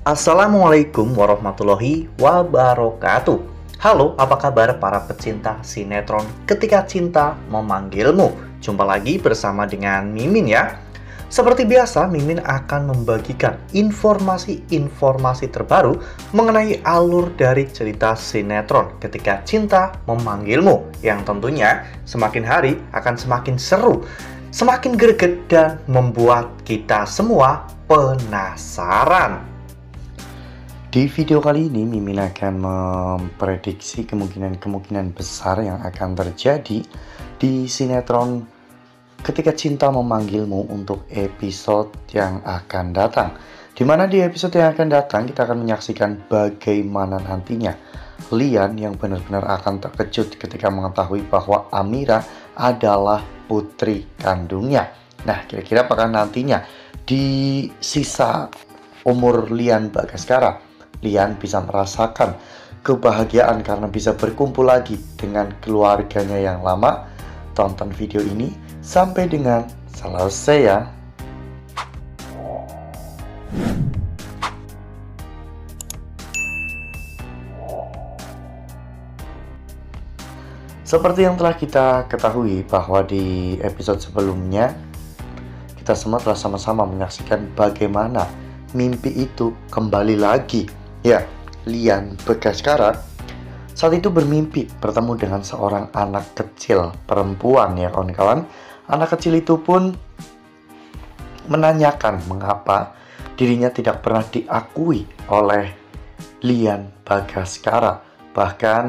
Assalamualaikum warahmatullahi wabarakatuh. Halo, apa kabar para pecinta sinetron Ketika Cinta Memanggilmu? Jumpa lagi bersama dengan Mimin ya. Seperti biasa, Mimin akan membagikan informasi-informasi terbaru mengenai alur dari cerita sinetron Ketika Cinta Memanggilmu, yang tentunya semakin hari akan semakin seru, semakin greget, dan membuat kita semua penasaran. Di video kali ini, Mimin akan memprediksi kemungkinan-kemungkinan besar yang akan terjadi di sinetron Ketika Cinta Memanggilmu untuk episode yang akan datang. Dimana di episode yang akan datang, kita akan menyaksikan bagaimana nantinya Lian yang benar-benar akan terkejut ketika mengetahui bahwa Amira adalah putri kandungnya. Nah, kira-kira apakah nantinya di sisa umur Lian Bagaskara, Lian bisa merasakan kebahagiaan karena bisa berkumpul lagi dengan keluarganya yang lama? Tonton video ini sampai dengan selesai ya. Seperti yang telah kita ketahui bahwa di episode sebelumnya kita semua telah sama-sama menyaksikan bagaimana mimpi itu kembali lagi. Ya, Lian Bagaskara saat itu bermimpi bertemu dengan seorang anak kecil perempuan ya kawan-kawan. Anak kecil itu pun menanyakan mengapa dirinya tidak pernah diakui oleh Lian Bagaskara. Bahkan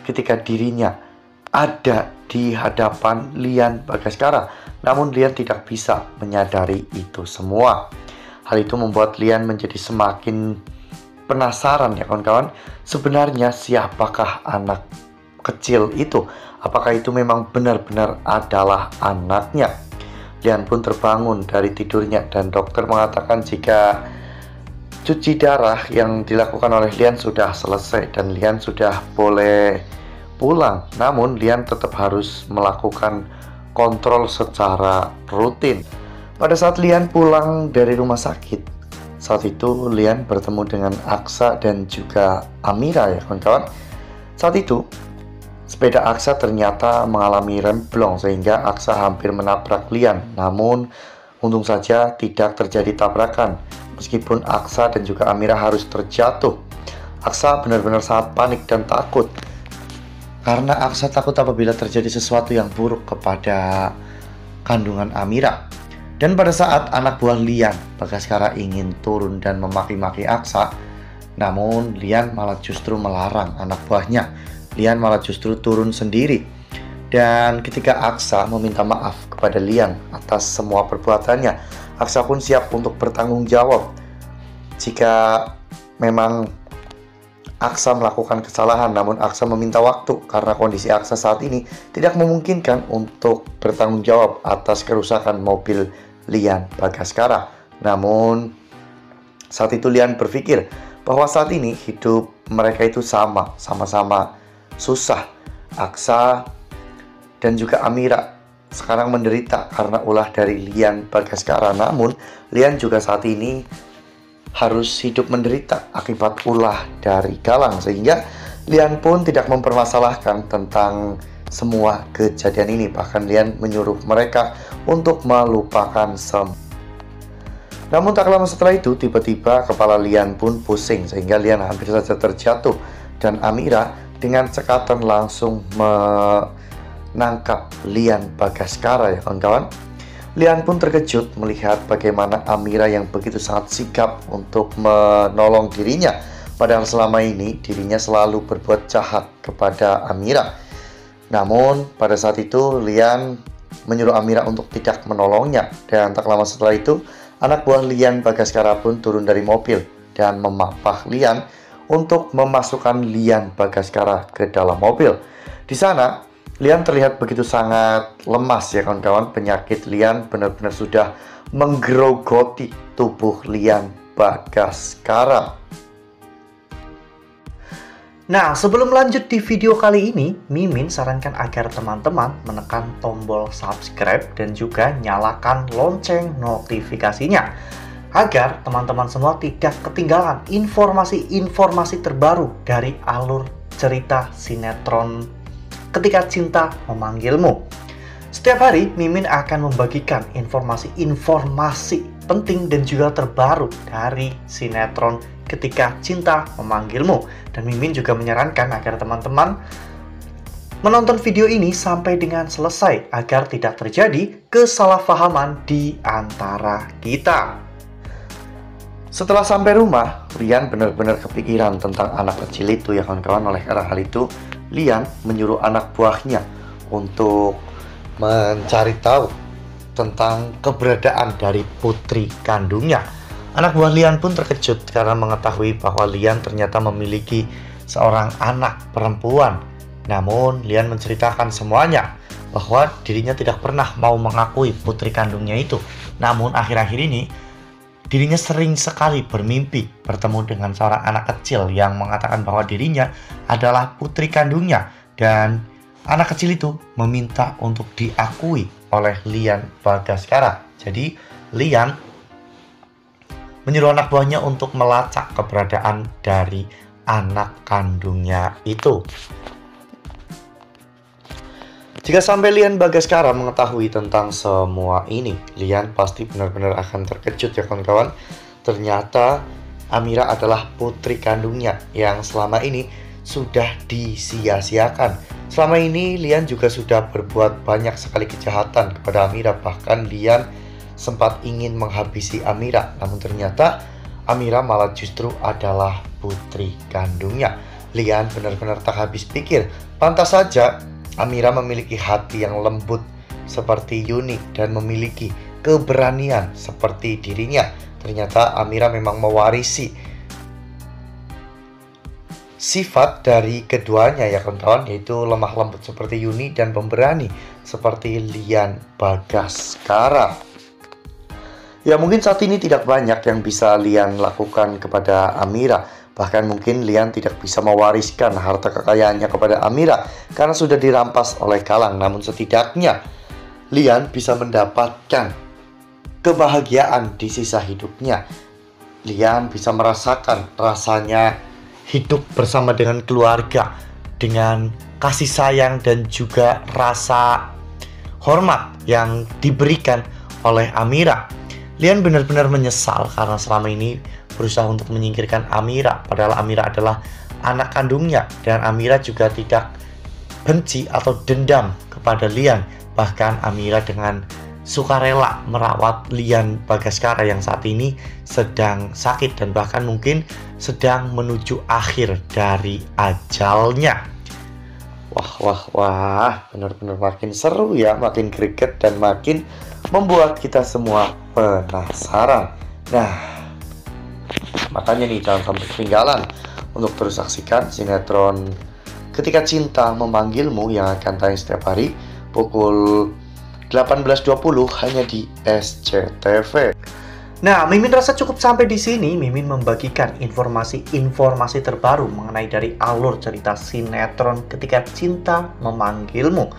ketika dirinya ada di hadapan Lian Bagaskara, namun Lian tidak bisa menyadari itu semua. Hal itu membuat Lian menjadi semakin penasaran ya kawan-kawan. Sebenarnya siapakah anak kecil itu? Apakah itu memang benar-benar adalah anaknya? Lian pun terbangun dari tidurnya dan dokter mengatakan jika cuci darah yang dilakukan oleh Lian sudah selesai dan Lian sudah boleh pulang. Namun Lian tetap harus melakukan kontrol secara rutin. Pada saat Lian pulang dari rumah sakit, saat itu Lian bertemu dengan Aksa dan juga Amira ya kawan-kawan. Saat itu sepeda Aksa ternyata mengalami remblong sehingga Aksa hampir menabrak Lian. Namun untung saja tidak terjadi tabrakan, meskipun Aksa dan juga Amira harus terjatuh. Aksa benar-benar sangat panik dan takut, karena Aksa takut apabila terjadi sesuatu yang buruk kepada kandungan Amira. Dan pada saat anak buah Lian Bagaskara ingin turun dan memaki-maki Aksa, namun Lian malah justru melarang anak buahnya. Lian malah justru turun sendiri. Dan ketika Aksa meminta maaf kepada Lian atas semua perbuatannya, Aksa pun siap untuk bertanggung jawab jika memang Aksa melakukan kesalahan. Namun Aksa meminta waktu karena kondisi Aksa saat ini tidak memungkinkan untuk bertanggung jawab atas kerusakan mobil Lian Bagaskara. Namun saat itu Lian berpikir bahwa saat ini hidup mereka itu sama-sama susah. Aksa dan juga Amira sekarang menderita karena ulah dari Lian Bagaskara. Namun Lian juga saat ini harus hidup menderita akibat ulah dari Galang, sehingga Lian pun tidak mempermasalahkan tentang semua kejadian ini. Bahkan Lian menyuruh mereka untuk melupakan semua. Namun tak lama setelah itu, tiba-tiba kepala Lian pun pusing sehingga Lian hampir saja terjatuh, dan Amira dengan cekatan langsung menangkap Lian Bagaskara ya kawan-kawan. Lian pun terkejut melihat bagaimana Amira yang begitu sangat sigap untuk menolong dirinya, padahal selama ini dirinya selalu berbuat jahat kepada Amira. Namun pada saat itu Lian menyuruh Amira untuk tidak menolongnya, dan tak lama setelah itu anak buah Lian Bagaskara pun turun dari mobil dan memapah Lian untuk memasukkan Lian Bagaskara ke dalam mobil. Di sana Lian terlihat begitu sangat lemas ya kawan-kawan. Penyakit Lian benar-benar sudah menggerogoti tubuh Lian Bagaskara. Nah, sebelum lanjut di video kali ini, Mimin sarankan agar teman-teman menekan tombol subscribe dan juga nyalakan lonceng notifikasinya, agar teman-teman semua tidak ketinggalan informasi-informasi terbaru dari alur cerita sinetron Ketika Cinta Memanggilmu. Setiap hari, Mimin akan membagikan informasi-informasi penting dan juga terbaru dari sinetron Ketika Cinta Memanggilmu. Dan Mimin juga menyarankan agar teman-teman menonton video ini sampai dengan selesai agar tidak terjadi kesalahpahaman di antara kita. Setelah sampai rumah, Lian benar-benar kepikiran tentang anak kecil itu ya kawan-kawan. Oleh karena hal itu, Lian menyuruh anak buahnya untuk mencari tahu tentang keberadaan dari putri kandungnya. Anak buah Lian pun terkejut karena mengetahui bahwa Lian ternyata memiliki seorang anak perempuan. Namun, Lian menceritakan semuanya bahwa dirinya tidak pernah mau mengakui putri kandungnya itu. Namun, akhir-akhir ini, dirinya sering sekali bermimpi bertemu dengan seorang anak kecil yang mengatakan bahwa dirinya adalah putri kandungnya. Dan anak kecil itu meminta untuk diakui oleh Lian Bagaskara. Jadi, Lian menyuruh anak buahnya untuk melacak keberadaan dari anak kandungnya itu. Jika sampai Lian Bagaskara mengetahui tentang semua ini, Lian pasti benar-benar akan terkejut ya kawan-kawan. Ternyata Amira adalah putri kandungnya yang selama ini sudah disia-siakan. Selama ini Lian juga sudah berbuat banyak sekali kejahatan kepada Amira. Bahkan Lian sempat ingin menghabisi Amira. Namun ternyata Amira malah justru adalah putri kandungnya. Lian benar-benar tak habis pikir. Pantas saja Amira memiliki hati yang lembut seperti Yuni dan memiliki keberanian seperti dirinya. Ternyata Amira memang mewarisi sifat dari keduanya ya kawan-kawan, yaitu lemah lembut seperti Yuni dan pemberani seperti Lian Bagaskara. Ya mungkin saat ini tidak banyak yang bisa Lian lakukan kepada Amira. Bahkan mungkin Lian tidak bisa mewariskan harta kekayaannya kepada Amira karena sudah dirampas oleh Galang. Namun setidaknya Lian bisa mendapatkan kebahagiaan di sisa hidupnya. Lian bisa merasakan rasanya hidup bersama dengan keluarga, dengan kasih sayang dan juga rasa hormat yang diberikan oleh Amira. Lian benar-benar menyesal karena selama ini berusaha untuk menyingkirkan Amira, padahal Amira adalah anak kandungnya dan Amira juga tidak benci atau dendam kepada Lian. Bahkan Amira dengan sukarela merawat Lian Bagaskara yang saat ini sedang sakit dan bahkan mungkin sedang menuju akhir dari ajalnya. Wah, benar-benar makin seru ya, makin greget dan makin membuat kita semua penasaran. Nah, makanya nih jangan sampai ketinggalan untuk terus saksikan sinetron Ketika Cinta Memanggilmu yang akan tayang setiap hari pukul 18.20 hanya di SCTV. Nah, Mimin rasa cukup sampai di sini. Mimin membagikan informasi-informasi terbaru mengenai dari alur cerita sinetron Ketika Cinta Memanggilmu.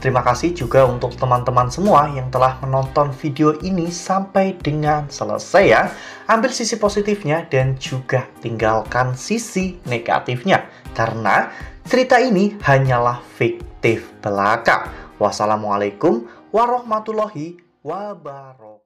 Terima kasih juga untuk teman-teman semua yang telah menonton video ini sampai dengan selesai ya. Ambil sisi positifnya dan juga tinggalkan sisi negatifnya. Karena cerita ini hanyalah fiktif belaka. Wassalamualaikum warahmatullahi wabarakatuh.